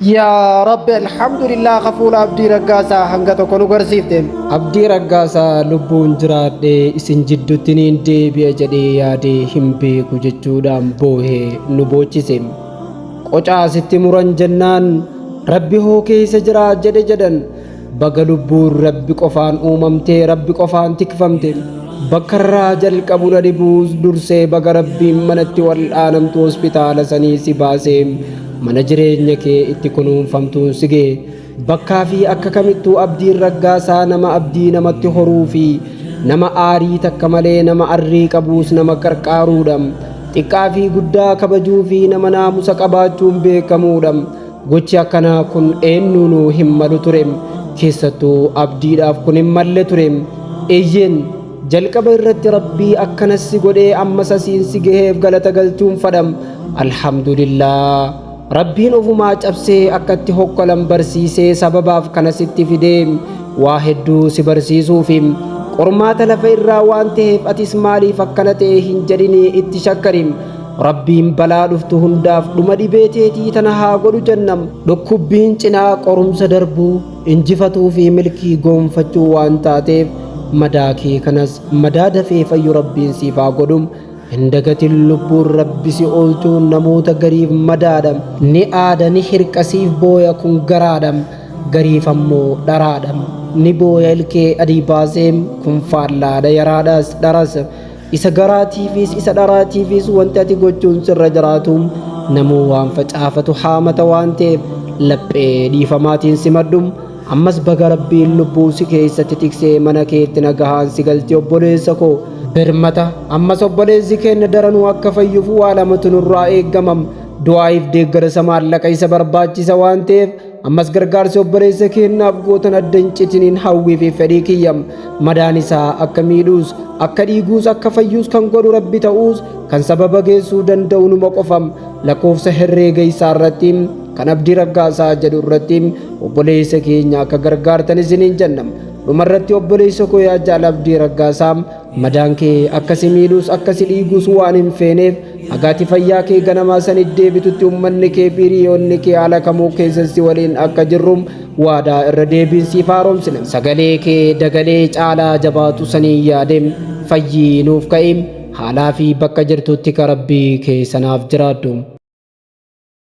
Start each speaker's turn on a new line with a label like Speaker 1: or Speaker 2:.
Speaker 1: يا رب الحمد لله غفول أبدي رقاسا هنگتو كنو غرسيفتم أبدي رقاسا لبون جراد اسن جدو تنين دي بيجدي يادي همبي كججو دام بوه نبوچي سم قوچا ستي مران جنان ربي هو كيس جرا جدي جدن بغا لبون ربي قفان اوممتي ربي قفان تكفمتم بكرا جل قبول دبوز درسي بغا ربي منتي والآنم تو اسبتال سني سباسم mana jireenya kee itti kunuunfamtuun sigee bakkaa fi akka kamittuu abdiin raggaasaa nama abdii namatti horuu fi nama aarii takka malee nama arrii qabuus nama qarqaaruudham xiqqaa fi guddaa kabajuu fi nama naamusa qabaachuun beekamuudham gochi akkanaa kun eenyuunuu hin malu turem keessattuu abdiidhaaf kun hin malle turem eeyyeen jalqaba irratti rabbii akkanas si godhee ammas asiin si gaheef galata galchuun fadham alhamdulillah rabbiin ofumaa cabsee akkatti hokkolan barsiisee sababaaf kanasitti fidee waa hedduu si barsiisuufi qormaata lafa irraa waan ta'eef atis maaliif akkana ta'e hin jedhini itti shakkarim rabbiin balaa dhuftu hundaaf dhuma dhibeeteetii tana haa godhu jennam dhukkubbiin cinaa qorumsa darbuu injifatuu fi milkii goonfachuu waan taateef madaa kee kanas madaa dafee fayyu rabbiin siif haa godhum hindagatin lubbuun rabbi si oolchuun namoota gariif madaadham ni aada ni hirqasiif booya kun garaadham gariif ammoo dharaadham ni booya ilkee adii baaseem kun faallaadha yaraadhaas dharas isa garaatiifis isa dharaatiifis wanti ati gochuun sirra jiraatuum namuu waan facaafatu haamata waan ta'eef laphee dhiifamaatiin simadhum ammas baga rabbiin lubbuu si keessatti tiksee mana keetti nagahaan si galche obboleessa koo birmata ammas obboleessi keenya daranuu akka fayyuuf waa lamatu nurraa eeggamam du'aa'iif deeggarsa maallaqa isa barbaachisa waan ta'eef ammas gargaarsi obboleessa keenyaaf gootan adda hin citiniin hawwii fi fedhii kiyyam madaan isaa akka miidhuus akka dhiiguus akka fayyuus kan godhu rabbi ta'uus kan sababa geessuu danda'u numa qofam lakkoofsa herreega isaa irratti kan abdii raggaasaa jedhu irratti obboleessa keenya akka gargaartan isiniin jennam dhumarratti obboleessa koo yaa jaal abdii raggaasaa madaan kee akkasi miidhuus akkasi dhiiguus waan hin feeneef agaati fayyaa kee ganamaa sanit deebitutti ummanni kee fi hiriyoonni kee haala kamuu keessatti waliin akka jirrum waadaa irra deebiinsiif haaromsine sagalee kee dagalee caalaa jabaatu sanii yaadem fayyii nuuf ka'im haalaa fi bakka jirtutti ka rabbii kee sanaaf jiraadhu